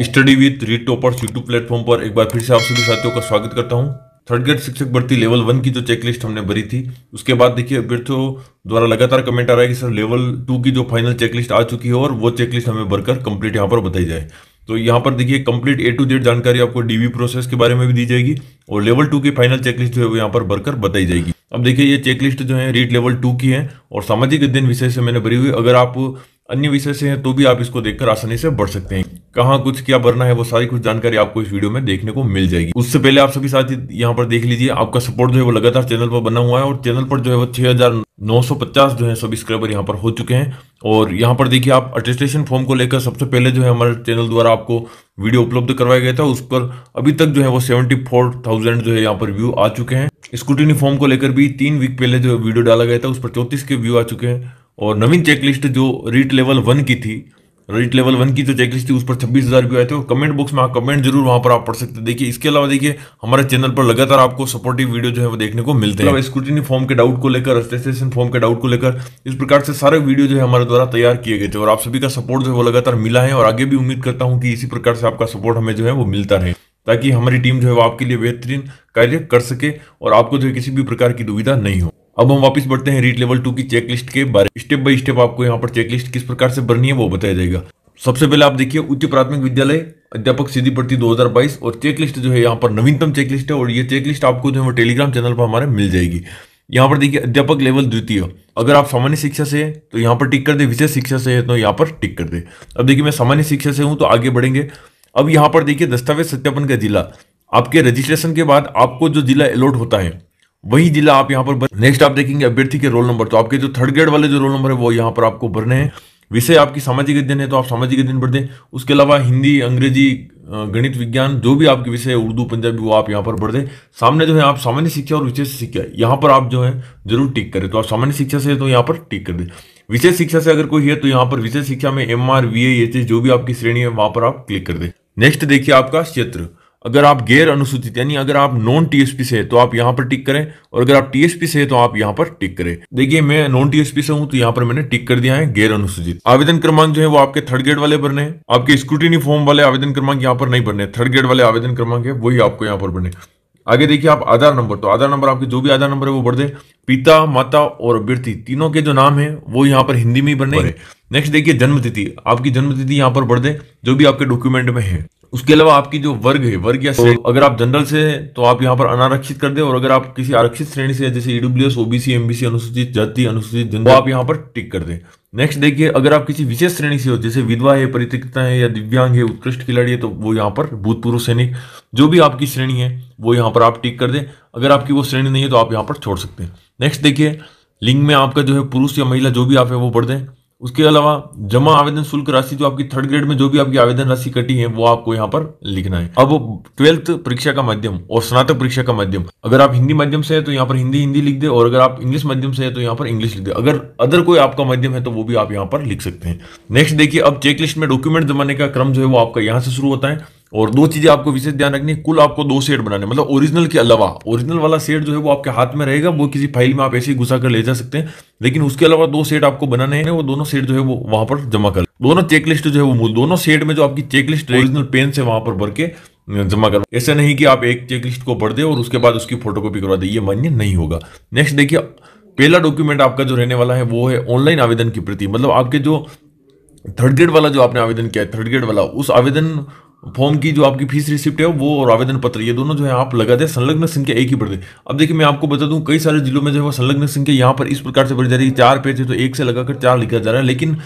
Study with read toppers YouTube platform पर एक बार फिर से आप सभी साथियों का स्वागत करता हूं। थर्ड ग्रेड शिक्षक भर्ती लेवल 1 की जो चेकलिस्ट हमने भरी थी, उसके बाद देखिए अभ्यर्थियों द्वारा लगातार कमेंट आ रहा है कि सर लेवल 2 की जो फाइनल चेकलिस्ट आ चुकी है और वो चेकलिस्ट हमें भरकर कंप्लीट यहाँ पर बताई जाए। तो यहाँ पर देखिए कंप्लीट A to Z जानकारी आपको डीवी प्रोसेस के बारे में भी दी जाएगी और लेवल 2 की फाइनल चेकलिस्ट जो है वो यहाँ पर भरकर बताई जाएगी। अब देखिए ये चेकलिस्ट जो है रीड लेवल 2 की है और सामाजिक अध्ययन विषय से मैंने भरी हुई। अगर आप अन्य विषय से हैं तो भी आप इसको देखकर आसानी से बढ़ सकते हैं। कहाँ कुछ क्या भरना है वो सारी कुछ जानकारी आपको इस वीडियो में देखने को मिल जाएगी। उससे पहले आप सभी साथी यहाँ पर देख लीजिए, आपका सपोर्ट जो है वो लगातार चैनल पर बना हुआ है और चैनल पर जो है वो 6950 जो है सब्सक्राइबर यहाँ पर हो चुके हैं। और यहाँ पर देखिए आप अटेस्टेशन फॉर्म को लेकर सबसे पहले जो है हमारे चैनल द्वारा आपको वीडियो उपलब्ध करवाया गया था, उस पर अभी तक जो है वो 74,000 जो है यहाँ पर व्यू आ चुके हैं। स्क्रूटिनी फॉर्म को लेकर भी 3 वीक पहले जो वीडियो डाला गया था उस पर 34 के व्यू आ चुके हैं। और नवीन चेकलिस्ट जो रीट लेवल 1 की थी, रीट लेवल 1 की जो चेकलिस्ट थी उस पर 26,000 व्यू आए थे। और कमेंट बॉक्स में आप कमेंट जरूर वहां पर आप पढ़ सकते हैं। देखिए इसके अलावा देखिए हमारे चैनल पर लगातार आपको सपोर्टिव वीडियो जो है वो देखने को मिलते हैं। स्क्रूटिनी फॉर्म के डाउट को लेकर, अटेस्टेशन फॉर्म के डाउट को लेकर, इस प्रकार से सारे वीडियो जो है हमारे द्वारा तैयार किए गए थे और आप सभी का सपोर्ट जो है वो लगातार मिला है। और आगे भी उम्मीद करता हूँ कि इसी प्रकार से आपका सपोर्ट हमें जो है वो मिलता रहे, ताकि हमारी टीम जो है वो आपके लिए बेहतरीन कार्य कर सके और आपको जो है किसी भी प्रकार की दुविधा नहीं हो। अब हम वापस बढ़ते हैं रीट लेवल 2 की चेकलिस्ट के बारे में। स्टेप बाय स्टेप आपको यहाँ पर चेकलिस्ट किस प्रकार से भरनी है वो बताया जाएगा। सबसे पहले आप देखिए उच्च प्राथमिक विद्यालय अध्यापक सीधी भर्ती 2022 और चेकलिस्ट जो है यहाँ पर नवीनतम चेकलिस्ट है और ये चेकलिस्ट आपको जो है वो टेलीग्राम चैनल पर हमारे मिल जाएगी। यहाँ पर देखिए अध्यापक लेवल द्वितीय, अगर आप सामान्य शिक्षा से हैं तो यहाँ पर टिक कर दे, विशेष शिक्षा से है तो यहाँ पर टिक कर दे। अब देखिए मैं सामान्य शिक्षा से हूँ तो आगे बढ़ेंगे। अब यहाँ पर देखिए दस्तावेज सत्यापन का जिला, आपके रजिस्ट्रेशन के बाद आपको जो जिला अलॉट होता है वही जिला आप यहाँ पर नेक्स्ट आप देखेंगे अभ्यर्थी के रोल नंबर। तो आपके जो थर्ड ग्रेड वाले जो रोल नंबर है वो यहाँ पर आपको भरने हैं। विषय आपकी सामाजिक अध्ययन है तो आप सामाजिक अध्ययन भर दें। उसके अलावा हिंदी, अंग्रेजी, गणित, विज्ञान जो भी आपके विषय है, उर्दू, पंजाबी, वो आप यहाँ पर भर दें। सामने जो है आप सामान्य शिक्षा और विशेष शिक्षा यहाँ पर आप जो है जरूर टिक करें। तो आप सामान्य शिक्षा से है तो यहाँ पर टिक कर दें। विशेष शिक्षा से अगर कोई है तो यहाँ पर विशेष शिक्षा में MR, VA, HS जो भी आपकी श्रेणी है वहां पर आप क्लिक कर दें। नेक्स्ट देखिए आपका क्षेत्र, अगर आप गैर अनुसूचित यानी अगर आप नॉन TSP से है तो आप यहाँ पर टिक करें और अगर आप TSP से है तो आप यहाँ पर टिक करें। देखिए मैं नॉन TSP से हूं तो यहाँ पर मैंने टिक कर दिया है गैर अनुसूचित। आवेदन क्रमांक जो है वो आपके थर्ड ग्रेड वाले भरने हैं। आपके स्क्रूटिनी फॉर्म वाले आवेदन क्रमांक यहाँ पर नहीं भरने, थर्ड ग्रेड वाले आवेदन क्रमांक है वही आपको यहाँ पर भरने। आगे देखिए आप आधार नंबर, तो आधार नंबर आपके जो भी आधार नंबर है वो भर दे। पिता, माता और अभ्यर्थी तीनों के जो नाम है वो यहाँ पर हिंदी में ही भरने। नेक्स्ट देखिए जन्म तिथि, आपकी जन्म तिथि यहाँ पर भर दे जो भी आपके डॉक्यूमेंट में है। उसके अलावा आपकी जो वर्ग है, वर्ग या श्रेणी, अगर आप जनरल से हैं तो आप यहाँ पर अनारक्षित कर दे और अगर आप किसी आरक्षित श्रेणी से जैसे EWS, OBC, MBC, अनुसूचित जाति, अनुसूचित जनजाति, आप यहाँ पर टिक कर दे। नेक्स्ट देखिए अगर आप किसी विशेष श्रेणी से हो जैसे विधवा है, परित्यक्ता है या दिव्यांग है, उत्कृष्ट खिलाड़ी है तो वो यहाँ पर भूतपूर्व सैनिक, जो भी आपकी श्रेणी है वो यहाँ पर आप टिक कर दें। अगर आपकी वो श्रेणी नहीं है तो आप यहाँ पर छोड़ सकते हैं। नेक्स्ट देखिए लिंग में आपका जो है पुरुष या महिला जो भी आप है वो भर दें। उसके अलावा जमा आवेदन शुल्क राशि, जो आपकी थर्ड ग्रेड में जो भी आपकी आवेदन राशि कटी है वो आपको यहाँ पर लिखना है। अब 12th परीक्षा का माध्यम और स्नातक परीक्षा का माध्यम, अगर आप हिंदी माध्यम से है तो यहाँ पर हिंदी लिख दे और अगर आप इंग्लिश माध्यम से है तो यहाँ पर इंग्लिश लिख दे। अगर अदर कोई आपका माध्यम है तो वो भी आप यहाँ पर लिख सकते हैं। नेक्स्ट देखिए अब चेकलिस्ट में डॉक्यूमेंट जमाने का क्रम जो है वो आपका यहाँ से शुरू होता है और 2 चीजें आपको विशेष ध्यान रखनी है। कुल आपको 2 सेट बनाने, मतलब ओरिजिनल के अलावा ओरिजिनल वाला सेट जो है वो आपके हाथ में रहेगा, वो किसी फाइल में आप ऐसे ही घुसा कर ले जा सकते हैं, लेकिन उसके अलावा 2 सेट आपको बनाने हैं। वो दोनों सेट जो है वो वहां पर जमा कर, दोनों चेकलिस्ट जो है वो मूल दोनों सेट में जो आपकी चेकलिस्ट ओरिजिनल पेन से वहां पर भर के जमा कर। ऐसा नहीं कि आप एक चेकलिस्ट को भर दे और उसके बाद उसकी फोटोकॉपी करवा दे, ये मान्य नहीं होगा। नेक्स्ट देखिए पहला डॉक्यूमेंट आपका जो रहने वाला है वो है ऑनलाइन आवेदन की प्रति, मतलब आपके जो थर्ड ग्रेड वाला जो आपने आवेदन किया है, थर्ड ग्रेड वाला, उस आवेदन फॉर्म की जो आपकी फीस रिसिप्ट है वो और आवेदन पत्र, ये दोनों जो है आप लगा दें। संलग्न संख्या एक ही भर दे। अब देखिए मैं आपको बता दूं कई सारे जिलों में जो है संलग्न संख्या यहाँ पर इस प्रकार से भरी जा रही है, 4 पेज है तो 1 से लगाकर 4 लिखा जा रहा है, लेकिन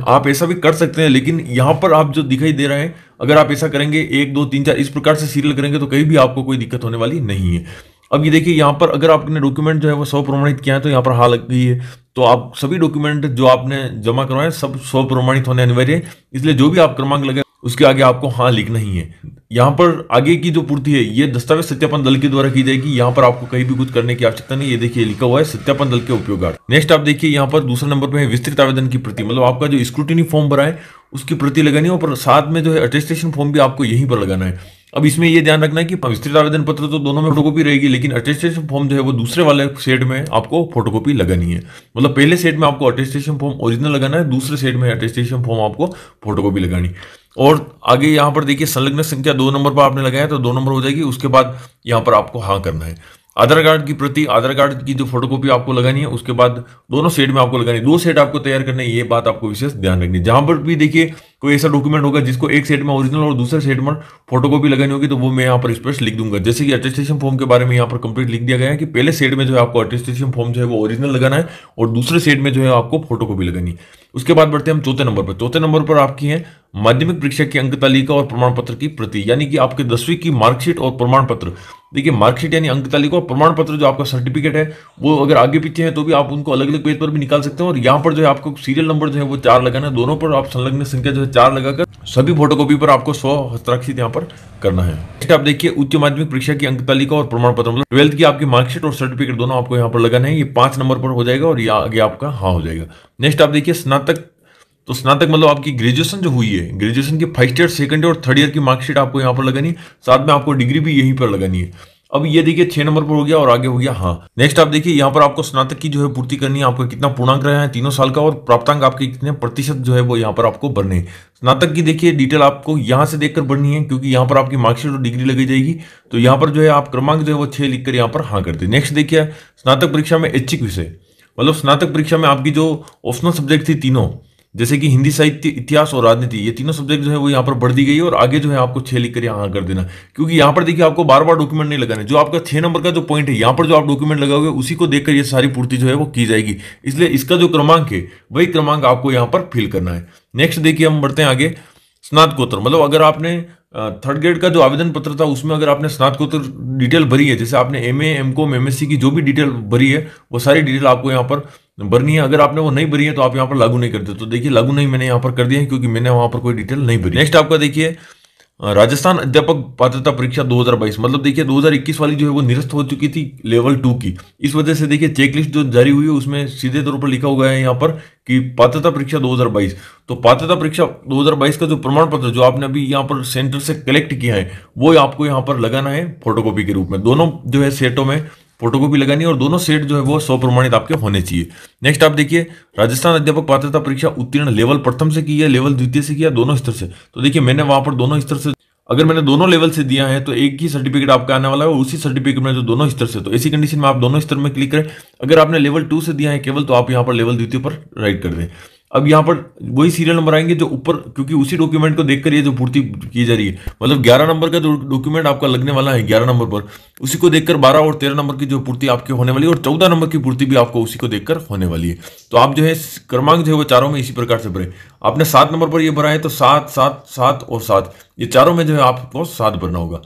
आप ऐसा भी कर सकते हैं। लेकिन यहाँ पर आप जो दिखाई दे रहा है, अगर आप ऐसा करेंगे 1, 2, 3, 4 इस प्रकार से सीरियल करेंगे तो कहीं भी आपको कोई दिक्कत होने वाली नहीं है। अब ये देखिए यहाँ पर अगर आपने डॉक्यूमेंट जो है वो 100 प्रमाणित किया है तो यहाँ पर हाँ लग गई है, तो आप सभी डॉक्यूमेंट जो आपने जमा करवाए सब 100 प्रमाणित होने अनिवार्य है, इसलिए जो भी आप क्रमांक लगे उसके आगे आपको हाँ लिखना ही है। यहाँ पर आगे की जो पूर्ति है ये दस्तावेज सत्यापन दल के द्वारा की जाएगी, यहाँ पर आपको कहीं भी कुछ करने की आवश्यकता नहीं। ये देखिए लिखा हुआ है सत्यापन दल के उपयोगार्थ। नेक्स्ट आप देखिए यहाँ पर दूसरे नंबर पे है विस्तृत आवेदन की प्रति, मतलब आपका जो स्क्रूटिनी फॉर्म भरा है उसकी प्रति लगानी है और साथ में जो है अटेस्टेशन फॉर्म भी आपको यहीं पर लगाना है। अब इसमें ये ध्यान रखना है कि विस्तृत आवेदन पत्र तो दोनों में फोटोकॉपी रहेगी, लेकिन अटेस्टेशन फॉर्म जो है वो दूसरे वाले सेट में आपको फोटोकॉपी लगानी है। मतलब पहले सेट में आपको अटेस्टेशन फॉर्म ओरिजिनल लगाना है, दूसरे सेट में अटेस्टेशन फॉर्म आपको फोटोकॉपी लगानी। और आगे यहाँ पर देखिए संलग्न संख्या 2 नंबर पर आपने लगाया तो 2 नंबर हो जाएगी। उसके बाद यहाँ पर आपको हाँ करना है। आधार कार्ड की प्रति, आधार कार्ड की जो फोटोकॉपी आपको लगानी है, उसके बाद दोनों सेट में आपको लगानी है। 2 सेट आपको तैयार करने है, ये बात आपको विशेष ध्यान रखनी है। जहां पर भी देखिए कोई ऐसा डॉक्यूमेंट होगा जिसको एक सेट में ओरिजिनल और दूसरे सेट में फोटोकॉपी लगानी होगी, तो वो मैं यहाँ पर स्पष्ट लिख दूंगा। जैसे कि अटेस्टेशन फॉर्म के बारे में यहाँ पर कंप्लीट लिख दिया गया है कि पहले सेट में जो है आपको अटेस्टेशन फॉर्म जो है वो ओरिजिनल लगाना है और दूसरे सेट में जो है आपको फोटोकॉपी लगानी है। उसके बाद बढ़ते हैं हम चौथे नंबर पर। चौथे नंबर पर आपकी है माध्यमिक परीक्षा की अंक तालिका और प्रमाण पत्र की प्रति, यानी कि आपके 10वीं की मार्कशीट और प्रमाण पत्र। देखिए मार्कशीट यानी अंक तालिका और प्रमाण पत्र जो आपका सर्टिफिकेट है वो अगर आगे पीछे है तो भी आप उनको अलग अलग पेज पर भी निकाल सकते हैं। और यहाँ पर जो है आपको सीरियल नंबर जो है वो 4 लगाना है। दोनों पर आप संलग्न संख्या जो है 4 लगाकर सभी फोटोकॉपी पर आपको 100 हस्ताक्षरित यहाँ पर करना है। नेक्स्ट आप देखिए उच्च माध्यमिक परीक्षा की अंक तालिका और प्रमाण पत्र, मतलब 12th की आपकी मार्कशीट और सर्टिफिकेट दोनों आपको यहाँ पर लगाना है। ये 5 नंबर पर हो जाएगा और ये आगे आपका हाँ हो जाएगा। नेक्स्ट आप देखिए स्नातक, तो स्नातक मतलब आपकी ग्रेजुएशन जो हुई है, ग्रेजुएशन की फर्स्ट ईयर, सेकंड ईयर और थर्ड ईयर की मार्कशीट आपको यहाँ पर लगानी है। साथ में आपको डिग्री भी यहीं पर लगानी है। अब ये देखिए 6 नंबर पर हो गया और आगे हो गया हाँ। नेक्स्ट आप देखिए यहाँ पर आपको स्नातक की जो है पूर्ति करनी है। आपका कितना पूर्णांक रहा है 3 साल का और प्राप्तांक आपके कितने प्रतिशत जो है वो यहाँ पर आपको भरने हैं। स्नातक की देखिए डिटेल आपको यहाँ से देखकर भरनी है क्योंकि यहाँ पर आपकी मार्कशीट और डिग्री लगी जाएगी। तो यहाँ पर जो है आप क्रमांक जो है वो 6 लिखकर यहाँ पर हाँ कर दे। नेक्स्ट देखिए स्नातक परीक्षा में ऐच्छिक विषय, मतलब स्नातक परीक्षा में आपकी जो ऑप्शनल सब्जेक्ट थी तीनों, जैसे कि हिंदी, साहित्य, इतिहास और राजनीति, ये तीनों सब्जेक्ट जो है वो यहाँ पर बढ़ दी गई है। और आगे जो है आपको 6 लिख कर यहाँ कर देना, क्योंकि यहाँ पर देखिए आपको बार बार डॉक्यूमेंट नहीं लगाने। जो आपका 6 नंबर का जो पॉइंट है यहाँ पर जो आप डॉक्यूमेंट लगाओगे उसी को देखकर ये सारी पूर्ति जो है वो की जाएगी। इसलिए इसका जो क्रमांक है वही क्रमांक आपको यहाँ पर फिल करना है। नेक्स्ट देखिए हम बढ़ते हैं आगे। स्नातकोत्तर, मतलब अगर आपने थर्ड ग्रेड का जो आवेदन पत्र था उसमें अगर आपने स्नातकोत्तर डिटेल भरी है, जैसे आपने एमए, एमकॉम, एमएससी की जो भी डिटेल भरी है वो सारी डिटेल आपको यहाँ पर भरनी है। अगर आपने वो नहीं भरी है तो आप यहाँ पर लागू नहीं करते। तो देखिए लागू नहीं मैंने यहाँ पर कर दिया है क्योंकि मैंने वहां पर कोई डिटेल नहीं भरी। नेक्स्ट आपका देखिए राजस्थान अध्यापक पात्रता परीक्षा 2022, मतलब देखिए 2021 वाली जो है वो निरस्त हो चुकी थी लेवल 2 की। इस वजह से देखिए चेकलिस्ट जो जारी हुई है उसमें सीधे तौर पर लिखा हुआ है यहाँ पर कि पात्रता परीक्षा 2022। तो पात्रता परीक्षा 2022 का जो प्रमाण पत्र जो आपने अभी यहाँ पर सेंटर से कलेक्ट किया है वो आपको यहाँ पर लगाना है फोटोकॉपी के रूप में। दोनों जो है सेटों में फोटोकॉपी लगानी है और दोनों सेट जो है वो 100 प्रमाणित आपके होने चाहिए। नेक्स्ट आप देखिए राजस्थान अध्यापक पात्रता परीक्षा उत्तीर्ण लेवल प्रथम से की है, लेवल द्वितीय से किया, दोनों स्तर से। तो देखिए मैंने वहां पर दोनों स्तर से, अगर मैंने दोनों लेवल से दिया है तो एक ही सर्टिफिकेट आपका आने वाला है और उसी सर्टिफिकेट में जो दोनों स्तर से, तो ऐसी कंडीशन में आप दोनों स्तर में क्लिक करें। अगर आपने लेवल 2 से दिया है केवल तो आप यहाँ पर लेवल द्वितीय पर राइट कर दें। अब यहाँ पर वही सीरियल नंबर आएंगे जो ऊपर, क्योंकि उसी डॉक्यूमेंट को देखकर ये जो पूर्ति की जा रही है, मतलब 11 नंबर का जो डॉक्यूमेंट आपका लगने वाला है 11 नंबर पर, उसी को देखकर 12 और 13 नंबर की जो पूर्ति आपके होने वाली है और 14 नंबर की पूर्ति भी आपको उसी को देखकर होने वाली है। तो आप जो है क्रमांक जो है वो चारों में इसी प्रकार से भरे। आपने 7 नंबर पर ये भरा है तो 7, 7, 7 और 7, ये चारों में जो है आपको 7 भरना होगा।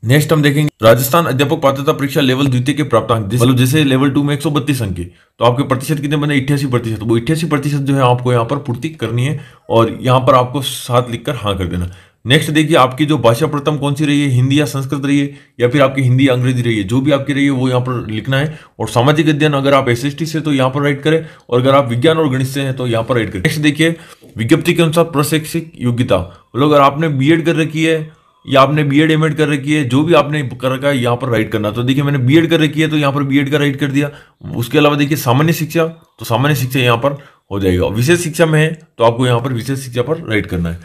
नेक्स्ट हम देखेंगे राजस्थान अध्यापक पात्रता परीक्षा लेवल द्वितीय के प्राप्तांक, मतलब जैसे लेवल 2 में 132 अंक है तो आपके प्रतिशत कितने बने 88%। वो 88% जो है आपको यहाँ पर पूर्ति करनी है और यहाँ पर आपको 7 लिखकर हाँ कर देना। नेक्स्ट देखिए आपकी जो भाषा प्रथम कौन सी रही है, हिंदी या संस्कृत रही है या फिर आपकी हिंदी अंग्रेजी रही है, जो भी आपकी रही है वो यहाँ पर लिखना है। और सामाजिक अध्ययन अगर आप एसएसटी से तो यहाँ पर राइट करें और अगर आप विज्ञान और गणित से हैं तो यहाँ पर राइट करें। नेक्स्ट देखिए विज्ञप्ति के अनुसार प्रशैक्षिक योग्यता, मतलब अगर आपने बीएड कर रखी है या आपने बीएड एमएड कर रखी है, जो भी आपने कर रखा है यहाँ पर राइट करना। तो देखिए मैंने बीएड कर रखी है तो यहाँ पर बीएड का राइट कर दिया। उसके अलावा देखिए सामान्य शिक्षा, तो सामान्य शिक्षा यहाँ पर हो जाएगा। विशेष शिक्षा में है तो आपको यहाँ पर विशेष शिक्षा पर राइट करना है।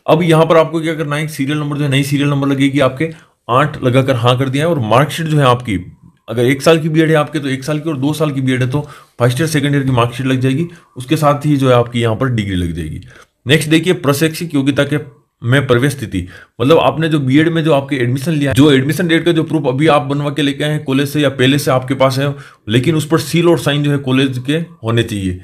अब यहाँ पर आपको क्या करना है, सीरियल नंबर जो है नई सीरियल नंबर लगेगी आपके 8 लगाकर हाँ कर दिया है। और मार्कशीट जो है आपकी, अगर 1 साल की बीएड है आपके तो 1 साल की, और 2 साल की बीएड है तो फर्स्ट ईयर सेकंड ईयर की मार्कशीट लग जाएगी। उसके साथ ही जो है आपकी यहाँ पर डिग्री लग जाएगी। नेक्स्ट देखिए प्रशैक्षिक योग्यता के में प्रवेश स्थिति, मतलब आपने जो बीएड में जो आपके एडमिशन लिया, जो एडमिशन डेट का जो प्रूफ अभी आप बनवा के लेके आए हैं कॉलेज से या पहले से आपके पास है, लेकिन उस पर सील और साइन जो है कॉलेज के होने चाहिए।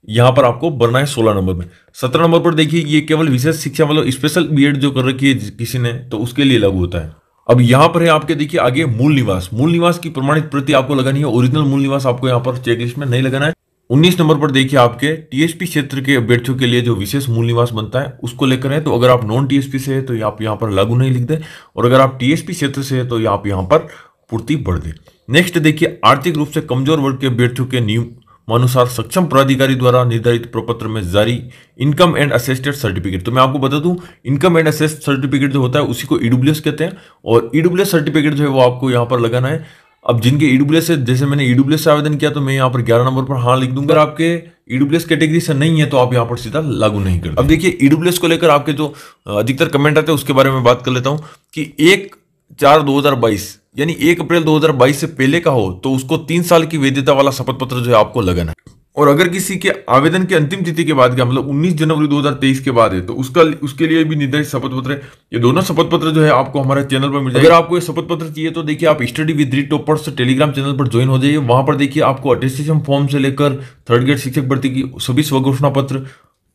यहाँ पर आपको भरना है 16 नंबर में। 17 नंबर पर देखिए ये केवल विशेष शिक्षा, मतलब स्पेशल बीएड जो कर रखी है किसी ने तो उसके लिए लागू होता है। अब यहाँ पर है आपके देखिए आगे मूल निवास, मूल निवास की प्रमाणित प्रति आपको लगानी है। ओरिजिनल मूल निवास आपको यहाँ पर चेकलिस्ट में नहीं लगाना है। 19 नंबर पर देखिए आपके टीएसपी क्षेत्र के अभ्यर्थियों के लिए जो विशेष मूल निवास बनता है उसको लेकर है। तो अगर आप नॉन टीएसपी से है तो आप यहाँ पर लागू नहीं लिख दे, और अगर आप टीएसपी क्षेत्र से है तो आप यहाँ पर पूर्ति बढ़ दे। नेक्स्ट देखिए आर्थिक रूप से कमजोर वर्ग के अभ्यर्थियों के नियमानुसार सक्षम प्राधिकारी द्वारा निर्धारित प्रपत्र में जारी इनकम एंड असेस्टेड सर्टिफिकेट। तो मैं आपको बता दूं इनकम एंड असेस्ड सर्टिफिकेट जो होता है उसी को ईडब्ल्यूएस कहते हैं, और ईडब्ल्यूएस सर्टिफिकेट जो है वो आपको यहाँ पर लगाना है। अब जिनके ईडब्ल्यूएस है, जैसे मैंने ईडब्ल्यूएस से आवेदन किया तो मैं यहाँ पर 11 नंबर पर हाँ लिख दूंगा। आपके ईडब्ल्यूएस कैटेगरी से नहीं है तो आप यहाँ पर सीधा लागू नहीं करते। अब देखिए ईडब्ल्यूएस को लेकर आपके जो अधिकतर कमेंट आते हैं उसके बारे में बात कर लेता हूं कि 1/4/2022 यानी 1 अप्रैल 2022 से पहले का हो तो उसको 3 साल की वैधता वाला शपथ पत्र जो है आपको लगाना है। और अगर किसी के आवेदन की अंतिम तिथि के बाद का मतलब 19 जनवरी 2023 के बाद है तो उसके लिए भी निर्धारित शपथ पत्र है। ये दोनों शपथ पत्र जो है आपको हमारे चैनल पर मिल जाएगा। अगर आपको ये शपथ पत्र चाहिए तो देखिए आप स्टडी विद री टॉपर्स टेलीग्राम चैनल पर ज्वाइन हो जाइए। वहां पर देखिए आपको अटेस्टेशन फॉर्म से लेकर थर्ड ग्रेड शिक्षक भर्ती की सभी स्वघोषणा पत्र,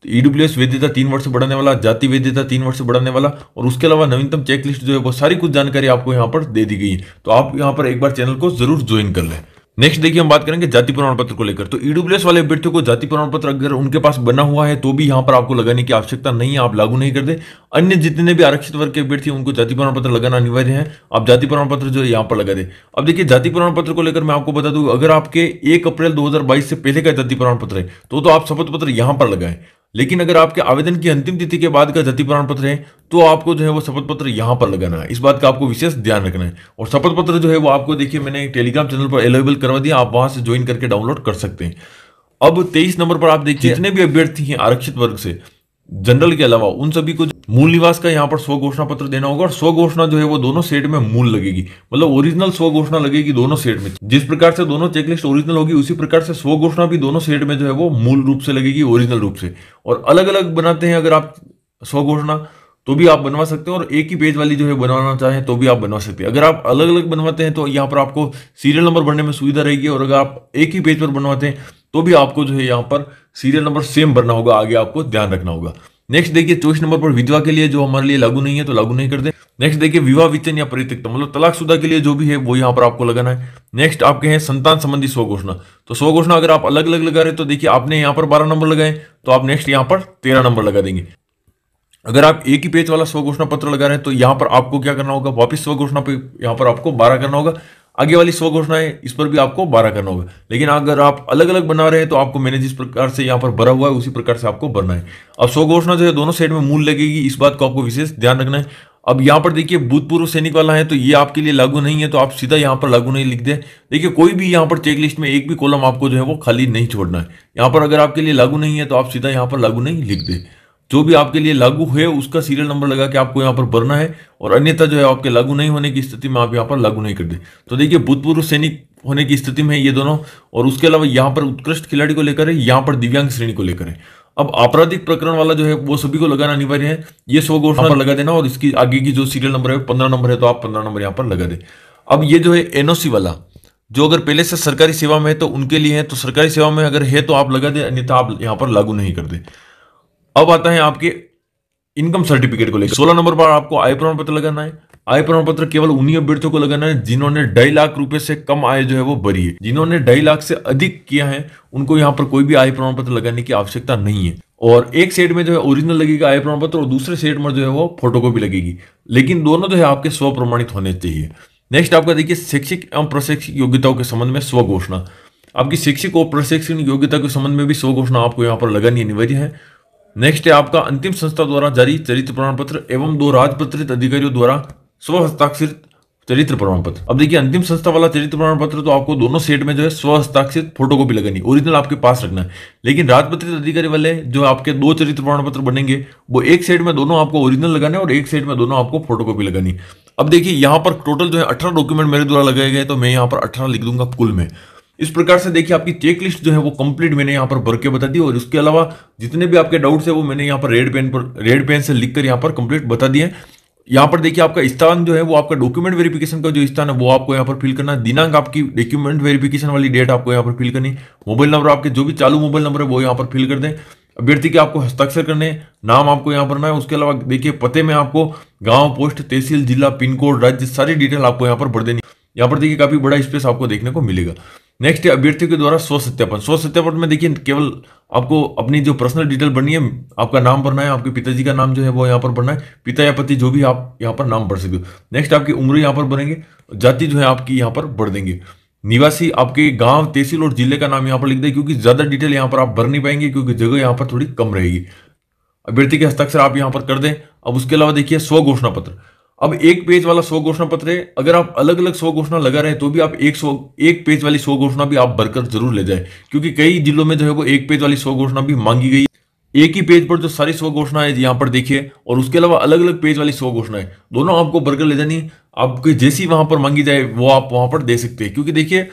ईडब्ल्यूएस वैधता 3 वर्ष से बढ़ाने वाला, जाति वैधता 3 वर्ष से बढ़ाने वाला और उसके अलावा नवीनतम चेकलिस्ट जो है वो सारी कुछ जानकारी आपको यहाँ पर दे दी गई है। तो आप यहाँ पर एक बार चैनल को जरूर ज्वाइन कर लें। नेक्स्ट देखिए हम बात करेंगे जाति प्रमाण पत्र को लेकर। तो ईडब्ल्यूएस वाले अभ्यर्थियों को जाति प्रमाण पत्र अगर उनके पास बना हुआ है तो भी यहाँ पर आपको लगाने की आवश्यकता नहीं है, आप लागू नहीं करते। अन्य जितने भी आरक्षित वर्ग के अभ्यर्थी उनको जाति प्रमाण पत्र लगाना अनिवार्य है, आप जाति प्रमाण पत्र जो है यहाँ पर लगा दे। अब देखिए जाति प्रमाण पत्र को लेकर मैं आपको बता दूं, अगर आपके 1 अप्रैल 2022 से पहले का जाति प्रमाण पत्र है तो आप शपथ पत्र यहाँ पर लगाएं। लेकिन अगर आपके आवेदन की अंतिम तिथि के बाद का जाति प्रमाण पत्र है तो आपको जो है वो शपथ पत्र यहां पर लगाना है। इस बात का आपको विशेष ध्यान रखना है। और शपथ पत्र जो है वो आपको देखिए मैंने टेलीग्राम चैनल पर अवेलेबल करवा दिया, आप वहां से ज्वाइन करके डाउनलोड कर सकते हैं। अब 23 नंबर पर आप देखिए जितने भी अभ्यर्थी हैं आरक्षित वर्ग से जनरल के अलावा उन सभी को मूल निवास का यहाँ पर स्व घोषणा पत्र देना होगा। और स्व घोषणा जो है वो दोनों सेट में मूल लगेगी, मतलब ओरिजिनल स्व घोषणा लगेगी दोनों सेट में। जिस प्रकार से दोनों चेकलिस्ट ओरिजिनल होगी उसी प्रकार से स्व घोषणा भी दोनों सेट में जो है वो मूल रूप से लगेगी, ओरिजिनल रूप से। और अलग अलग बनाते हैं अगर आप स्व घोषणा तो भी आप बनवा सकते हैं, और एक ही पेज वाली जो है बनवाना चाहें तो भी आप बनवा सकते हैं। अगर आप अलग अलग बनवाते हैं तो यहाँ पर आपको सीरियल नंबर भरने में सुविधा रहेगी, और अगर आप एक ही पेज पर बनवाते हैं तो भी आपको जो है यहाँ पर सीरियल नंबर सेम भरना होगा, आगे आपको ध्यान रखना होगा। नेक्स्ट देखिए 24 नंबर पर विधवा के लिए जो हमारे लिए लागू नहीं है तो लागू नहीं कर दे। नेक्स्ट देखिए विवाह विच्छेद या परित्यक्त मतलब तलाकशुदा के लिए जो भी है वो यहाँ पर आपको लगाना है। नेक्स्ट आपके हैं संतान संबंधी स्व घोषणा। तो स्व घोषणा अगर आप अलग अलग लगा रहे तो देखिए आपने यहाँ पर 12 नंबर लगाए तो आप नेक्स्ट यहाँ पर 13 नंबर लगा देंगे। अगर आप एक ही पेज वाला स्व घोषणा पत्र लगा रहे हैं तो यहाँ पर आपको क्या करना होगा, वापिस स्व घोषणा पे यहाँ पर आपको 12 करना होगा। आगे वाली स्व घोषणा है इस पर भी आपको 12 करना होगा। लेकिन अगर आप अलग अलग बना रहे हैं तो आपको मैंने जिस प्रकार से यहाँ पर भरा हुआ है उसी प्रकार से आपको भरना है। अब स्व घोषणा जो है दोनों साइड में मूल लगेगी, इस बात को आपको विशेष ध्यान रखना है। अब यहाँ पर देखिए भूतपूर्व सैनिक वाला है तो ये आपके लिए लागू नहीं है, तो आप सीधा यहाँ पर लागू नहीं लिख दे। देखिए कोई भी यहाँ पर चेकलिस्ट में एक भी कॉलम आपको जो है वो खाली नहीं छोड़ना है। यहाँ पर अगर आपके लिए लागू नहीं है तो आप सीधा यहाँ पर लागू नहीं लिख दे। जो भी आपके लिए लागू है उसका सीरियल नंबर लगा के आपको यहाँ पर भरना है, और अन्यथा जो है आपके लागू नहीं होने की स्थिति में आप यहाँ पर लागू नहीं कर दे। तो देखिए भूतपूर्व सैनिक होने की स्थिति में ये दोनों, और उसके अलावा यहाँ पर उत्कृष्ट खिलाड़ी को लेकर है, यहाँ पर दिव्यांग श्रेणी को लेकर है। अब आपराधिक प्रकरण वाला जो है वो सभी को लगाना अनिवार्य है, ये स्व घोषणा पर लगा देना, और इसकी आगे की जो सीरियल नंबर है 15 नंबर है तो आप 15 नंबर यहाँ पर लगा दे। अब ये जो है एनओसी वाला, जो अगर पहले से सरकारी सेवा में है तो उनके लिए है, तो सरकारी सेवा में अगर है तो आप लगा दे, अन्यथा आप यहाँ पर लागू नहीं कर दे। अब आता है आपके इनकम सर्टिफिकेट को लेकर। 16 नंबर पर आपको आय प्रमाण पत्र लगाना है। आय प्रमाण पत्र केवल उन्हीं अभ्यर्थियों को लगाना है जिन्होंने 2.5 लाख रुपए से कम आय जो है वो भरी है। जिन्होंने 2.5 लाख से अधिक किया है उनको यहाँ पर कोई भी आय प्रमाण पत्र लगाने की आवश्यकता नहीं है। और एक सेट में जो है ओरिजिनल लगेगा आय प्रमाण पत्र, और दूसरे सेट में जो है वो फोटोकॉपी लगेगी, लेकिन दोनों जो है आपके स्व प्रमाणित होने चाहिए। नेक्स्ट आपका देखिए शैक्षिक एवं प्रशैक्षिक योग्यताओं के संबंध में स्व घोषणा। आपकी शैक्षिक और प्रशैक्षिक योग्यता के संबंध में भी स्व घोषणा आपको यहाँ पर लगानी अनिवार्य है। नेक्स्ट है आपका अंतिम संस्था द्वारा जारी चरित्र प्रमाण पत्र एवं 2 राजपत्रित अधिकारियों द्वारा स्व हस्ताक्षरित चरित्र प्रमाण पत्र। अब देखिए अंतिम संस्था वाला चरित्र प्रमाण पत्र तो आपको दोनों सेट में जो है स्व हस्ताक्षरित फोटोकॉपी लगानी, ओरिजिनल आपके पास रखना है। लेकिन राजपत्रित अधिकारी वाले जो आपके 2 चरित्र प्रमाण पत्र बनेंगे वो एक सेट में दोनों आपको ओरिजिनल लगाने और एक सेट में दोनों आपको फोटोकॉपी लगानी। अब देखिए यहाँ पर टोटल जो है 18 डॉक्यूमेंट मेरे द्वारा लगाए गए, तो मैं यहाँ पर 18 लिख दूंगा कुल में। इस प्रकार से देखिए आपकी चेक लिस्ट जो है वो कंप्लीट मैंने यहाँ पर भर के बता दी, और उसके अलावा जितने भी आपके डाउट्स है वो मैंने यहाँ पर रेड पेन से लिखकर यहाँ पर कंप्लीट बता दिए। यहाँ पर देखिए आपका स्थान जो है वो आपका डॉक्यूमेंट वेरिफिकेशन का जो स्थान है वो आपको यहाँ पर फिल करना है। दिनांक आपकी डॉक्यूमेंट वेरिफिकेशन वाली डेट आपको यहाँ पर फिल करनी। मोबाइल नंबर आपके जो भी चालू मोबाइल नंबर है वो यहाँ पर फिल कर दें। अभ्यर्थी के आपको हस्ताक्षर करने, नाम आपको यहाँ भरना है। उसके अलावा देखिए पते में आपको गाँव, पोस्ट, तहसील, जिला, पिन कोड, राज्य सारी डिटेल आपको यहाँ पर भर देनी। यहाँ पर देखिए काफी बड़ा स्पेस आपको देखने को मिलेगा। नेक्स्ट है अभ्यर्थी के द्वारा स्व सत्यापन। स्व सत्यापन में देखिए केवल आपको अपनी जो पर्सनल डिटेल भरनी है, आपका नाम भरना है, आपके पिताजी का नाम जो है वो यहाँ पर भरना है, पिता या पति जो भी आप यहाँ पर नाम भर सकते हो। नेक्स्ट आपकी उम्र यहाँ पर भरेंगे, जाति जो है आपकी यहाँ पर भर देंगे, निवासी आपके गांव, तहसील और जिले का नाम यहाँ पर लिख दें, क्योंकि ज्यादा डिटेल यहाँ पर आप भर नहीं पाएंगे क्योंकि जगह यहाँ पर थोड़ी कम रहेगी। अभ्यर्थी के हस्ताक्षर आप यहाँ पर कर दें। अब उसके अलावा देखिए स्व घोषणा पत्र। अब एक पेज वाला 100 घोषणा पत्र है, अगर आप अलग अलग 100 घोषणा लगा रहे हैं तो भी आप एक पेज वाली 100 घोषणा भी आप भरकर जरूर ले जाए, क्योंकि कई जिलों में जो है वो एक पेज वाली 100 घोषणा भी मांगी गई। एक ही पेज पर जो सारी 100 घोषणाएं यहाँ पर देखिए, और उसके अलावा अलग अलग पेज वाली 100 घोषणाएं दोनों आपको भरकर ले जानी। आपको जैसी वहां पर मांगी जाए वो आप वहां पर दे सकते हैं, क्योंकि देखिए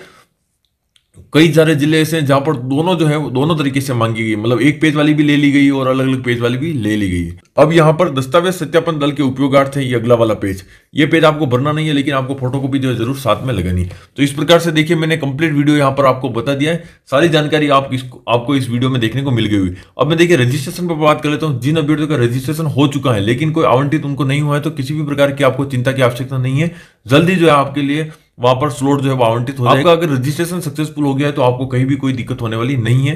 कई सारे जिले ऐसे हैं जहां पर दोनों जो है वो दोनों तरीके से मांगी गई, मतलब एक पेज वाली भी ले ली गई और अलग अलग पेज वाली भी ले ली गई। अब यहाँ पर दस्तावेज सत्यापन दल के उपयोगार्थ है ये अगला वाला पेज। ये पेज आपको भरना नहीं है, लेकिन आपको फोटोकॉपी जो है जरूर साथ में लगानी। तो इस प्रकार से देखिए मैंने कंप्लीट वीडियो यहाँ पर आपको बता दिया है, सारी जानकारी आपको इस वीडियो में देखने को मिल गई हुई। अब मैं देखिए रजिस्ट्रेशन पर बात कर लेता हूँ। जिन अभ्यर्थियों का रजिस्ट्रेशन हो चुका है लेकिन कोई आवंटित उनको नहीं हुआ है, तो किसी भी प्रकार की आपको चिंता की आवश्यकता नहीं है। जल्दी जो है आपके लिए वहां पर स्लॉट जो है वो आवंटित हो जाएगा। आपका अगर रजिस्ट्रेशन सक्सेसफुल हो गया है तो आपको कहीं भी कोई दिक्कत होने वाली नहीं है।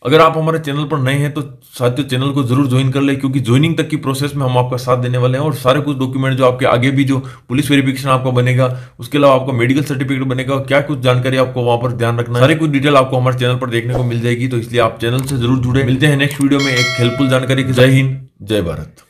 अगर आप हमारे चैनल पर नए हैं तो साथियों चैनल को जरूर ज्वाइन कर ले, क्योंकि ज्वाइनिंग तक की प्रोसेस में हम आपका साथ देने वाले हैं। और सारे कुछ डॉक्यूमेंट जो आपके आगे भी जो पुलिस वेरिफिकेशन आपका बनेगा, उसके अलावा आपका मेडिकल सर्टिफिकेट बनेगा, क्या कुछ जानकारी आपको वहां पर ध्यान रखना है, सारी कुछ डिटेल आपको हमारे चैनल पर देखने को मिल जाएगी। तो इसलिए आप चैनल से जरूर जुड़े। मिलते हैं नेक्स्ट वीडियो में एक हेल्पफुल जानकारी के। जय हिंद, जय भारत।